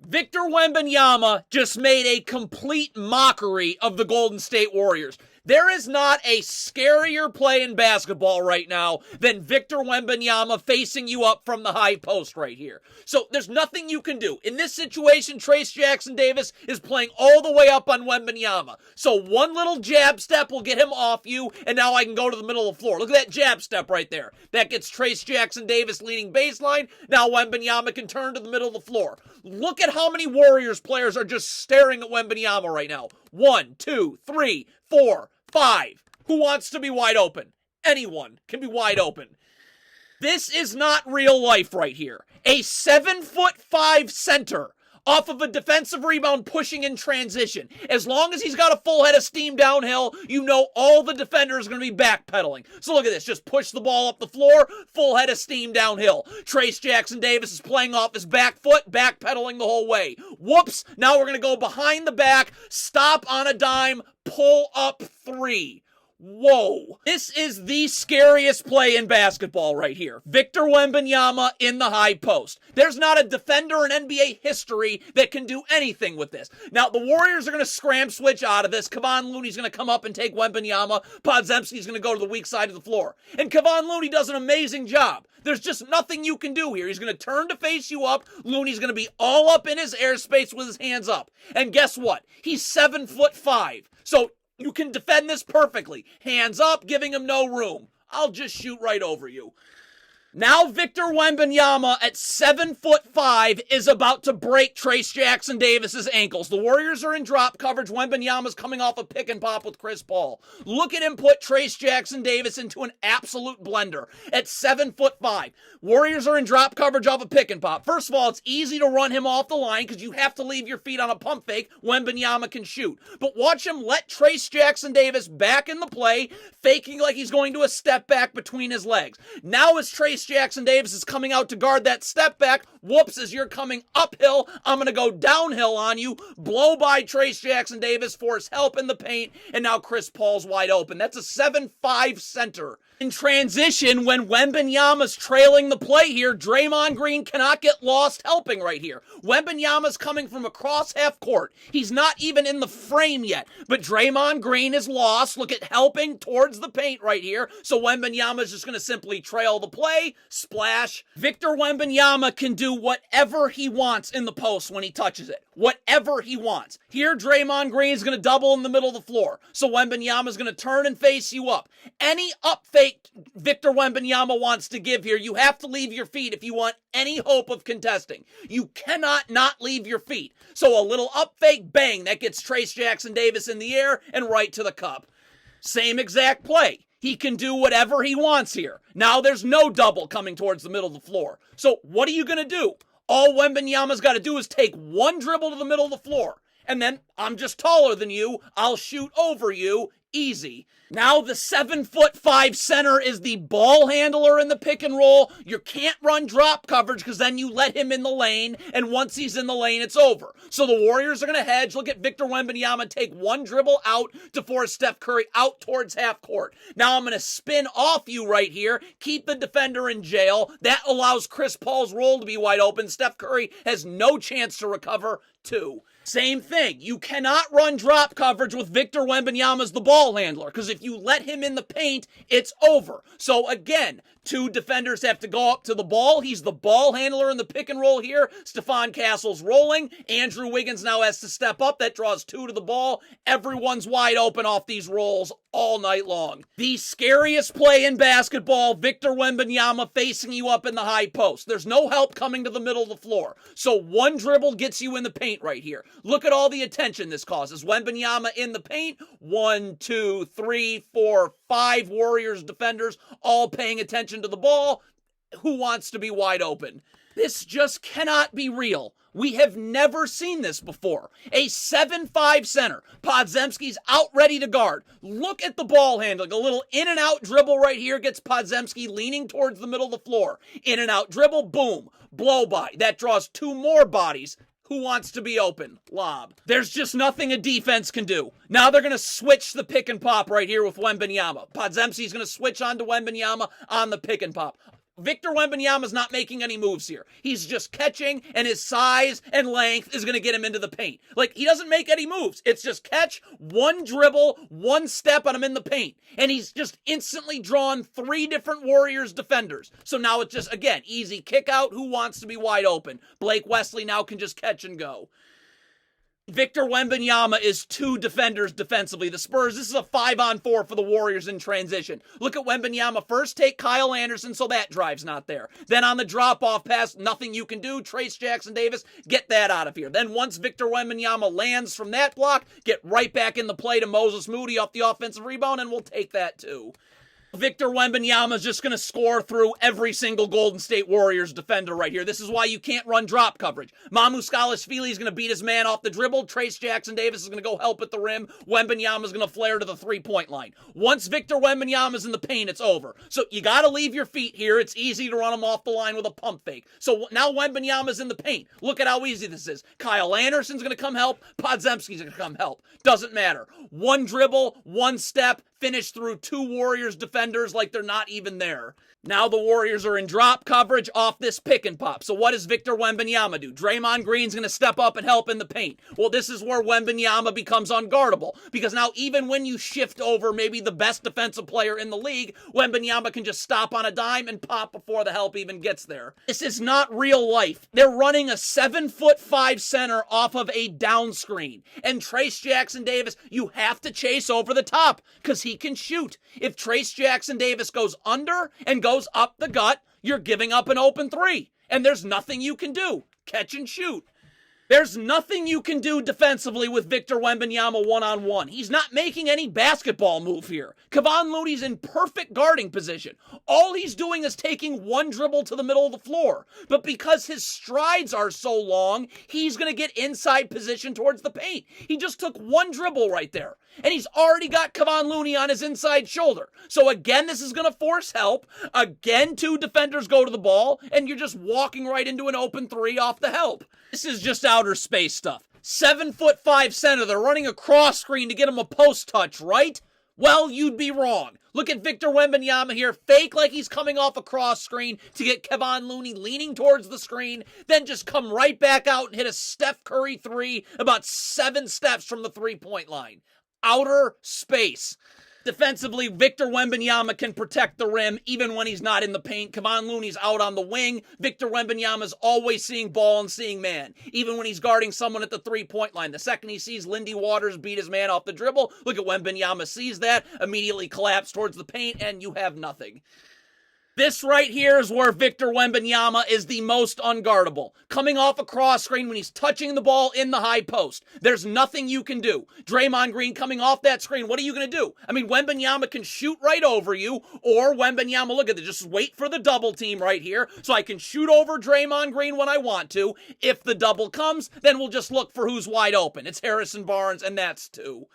Victor Wembanyama just made a complete mockery of the Golden State Warriors. There is not a scarier play in basketball right now than Victor Wembanyama facing you up from the high post right here. So there's nothing you can do. In this situation, Trayce Jackson-Davis is playing all the way up on Wembanyama. So one little jab step will get him off you, and now I can go to the middle of the floor. Look at that jab step right there. That gets Trayce Jackson-Davis leading baseline. Now Wembanyama can turn to the middle of the floor. Look at how many Warriors players are just staring at Wembanyama right now. 1, 2, 3, 4, 5. Who wants to be wide open? Anyone can be wide open. This is not real life right here. A 7'5" center off of a defensive rebound pushing in transition. As long as he's got a full head of steam downhill, you know all the defenders are going to be backpedaling. So look at this. Just push the ball up the floor, full head of steam downhill. Trayce Jackson-Davis is playing off his back foot, backpedaling the whole way. Whoops. Now we're going to go behind the back, stop on a dime, pull up 3. Whoa. This is the scariest play in basketball right here. Victor Wembanyama in the high post. There's not a defender in NBA history that can do anything with this. Now, the Warriors are going to scram switch out of this. Kevon Looney's going to come up and take Wembanyama. Podziemski's going to go to the weak side of the floor. And Kevon Looney does an amazing job. There's just nothing you can do here. He's going to turn to face you up. Looney's going to be all up in his airspace with his hands up. And guess what? He's 7'5". So you can defend this perfectly. Hands up, giving him no room. I'll just shoot right over you. Now Victor Wembanyama at 7'5" is about to break Trayce Jackson-Davis's ankles. The Warriors are in drop coverage. Wembanyama's coming off a pick and pop with Chris Paul. Look at him put Trayce Jackson-Davis into an absolute blender at 7'5". Warriors are in drop coverage off a pick and pop. First of all, it's easy to run him off the line because you have to leave your feet on a pump fake. Wembanyama can shoot. But watch him let Trayce Jackson-Davis back in the play, faking like he's going to a step back between his legs. Now as Trayce Jackson-Davis is coming out to guard that step back, whoops, as you're coming uphill, I'm going to go downhill on you, blow by Trayce Jackson-Davis, force help in the paint, and now Chris Paul's wide open. That's a 7'5" center. In transition, when Wembanyama's trailing the play here, Draymond Green cannot get lost helping right here. Wembanyama's coming from across half court. He's not even in the frame yet, but Draymond Green is lost. Look at helping towards the paint right here. So Wembanyama's just going to simply trail the play, splash. Victor Wembanyama can do whatever he wants in the post when he touches it. Whatever he wants. Here, Draymond Green is going to double in the middle of the floor. So Wembanyama's going to turn and face you up. Any up fake Victor Wembanyama wants to give here, you have to leave your feet if you want any hope of contesting. You cannot not leave your feet. So a little up fake, bang, that gets Trayce Jackson-Davis in the air and right to the cup. Same exact play. He can do whatever he wants here. Now there's no double coming towards the middle of the floor. So what are you going to do? All Wembanyama's got to do is take one dribble to the middle of the floor. And then, I'm just taller than you, I'll shoot over you. Easy. Now the 7'5" center is the ball handler in the pick and roll. You can't run drop coverage because then you let him in the lane, and once he's in the lane, it's over. So the Warriors are going to hedge. Look at Victor Wembanyama take one dribble out to force Steph Curry out towards half court. Now I'm going to spin off you right here, keep the defender in jail. That allows Chris Paul's roll to be wide open. Steph Curry has no chance to recover. 2. Same thing. You cannot run drop coverage with Victor Wembanyama as the ball handler, because if you let him in the paint, it's over. So again, 2 defenders have to go up to the ball. He's the ball handler in the pick and roll here. Stephon Castle's rolling. Andrew Wiggins now has to step up. That draws 2 to the ball. Everyone's wide open off these rolls all night long. The scariest play in basketball, Victor Wembanyama facing you up in the high post. There's no help coming to the middle of the floor. So one dribble gets you in the paint right here. Look at all the attention this causes. Wembanyama in the paint. 1, 2, 3, 4, 5 Warriors defenders all paying attention to the ball. Who wants to be wide open? This just cannot be real. We have never seen this before. A 7'5" center. Podziemski's out ready to guard. Look at the ball handling. A little in and out dribble right here gets Podziemski leaning towards the middle of the floor. In and out dribble, boom. Blow by. That draws 2 more bodies. Who wants to be open? Lob. There's just nothing a defense can do. Now they're going to switch the pick and pop right here with Wembanyama. Podziemski's going to switch on to Wembanyama on the pick and pop. Victor Wembanyama's not making any moves here. He's just catching, and his size and length is going to get him into the paint. Like, he doesn't make any moves. It's just catch, one dribble, one step, and I'm in the paint. And he's just instantly drawn 3 different Warriors defenders. So now it's just, again, easy kick out. Who wants to be wide open? Blake Wesley now can just catch and go. Victor Wembanyama is 2 defenders defensively. The Spurs, this is a 5-on-4 for the Warriors in transition. Look at Wembanyama first, take Kyle Anderson, so that drive's not there. Then on the drop-off pass, nothing you can do. Trace Jackson-Davis, get that out of here. Then once Victor Wembanyama lands from that block, get right back in the play to Moses Moody off the offensive rebound, and we'll take that too. Victor Wembanyama is just going to score through every single Golden State Warriors defender right here. This is why you can't run drop coverage. Mamukelashvili is going to beat his man off the dribble. Trace Jackson-Davis is going to go help at the rim. Wembanyama is going to flare to the 3-point line. Once Victor Wembanyama is in the paint, it's over. So you got to leave your feet here. It's easy to run him off the line with a pump fake. So now Wembanyama is in the paint. Look at how easy this is. Kyle Anderson's going to come help. Podziemski's going to come help. Doesn't matter. One dribble, one step, finish through 2 Warriors defenders like they're not even there. Now the Warriors are in drop coverage off this pick and pop. So what does Victor Wembanyama do? Draymond Green's going to step up and help in the paint. Well, this is where Wembanyama becomes unguardable, because now even when you shift over maybe the best defensive player in the league, Wembanyama can just stop on a dime and pop before the help even gets there. This is not real life. They're running a 7'5" center off of a down screen. And Trace Jackson-Davis, you have to chase over the top because he can shoot. If Trace Jackson-Davis goes under and goes up the gut, you're giving up an open 3. And there's nothing you can do. Catch and shoot. There's nothing you can do defensively with Victor Wembanyama one-on-one. He's not making any basketball move here. Kevon Looney's in perfect guarding position. All he's doing is taking one dribble to the middle of the floor. But because his strides are so long, he's going to get inside position towards the paint. He just took one dribble right there. And he's already got Kevon Looney on his inside shoulder. So again, this is going to force help. Again, 2 defenders go to the ball, and you're just walking right into an open 3 off the help. This is just outer space stuff. 7'5" center, they're running a cross screen to get him a post touch, right? Well, you'd be wrong. Look at Victor Wembanyama here, fake like he's coming off a cross screen to get Kevon Looney leaning towards the screen, then just come right back out and hit a Steph Curry 3 about 7 steps from the 3-point line. Outer space. Defensively, Victor Wembanyama can protect the rim even when he's not in the paint. Kevon Looney's out on the wing. Victor Wembanyama's always seeing ball and seeing man, even when he's guarding someone at the 3-point line. The second he sees Lindy Waters beat his man off the dribble, look at Wembanyama sees that, immediately collapse towards the paint, and you have nothing. This right here is where Victor Wembanyama is the most unguardable. Coming off a cross screen when he's touching the ball in the high post. There's nothing you can do. Draymond Green coming off that screen, what are you going to do? I mean, Wembanyama can shoot right over you, or Wembanyama, look at this, just wait for the double team right here, so I can shoot over Draymond Green when I want to. If the double comes, then we'll just look for who's wide open. It's Harrison Barnes, and that's 2.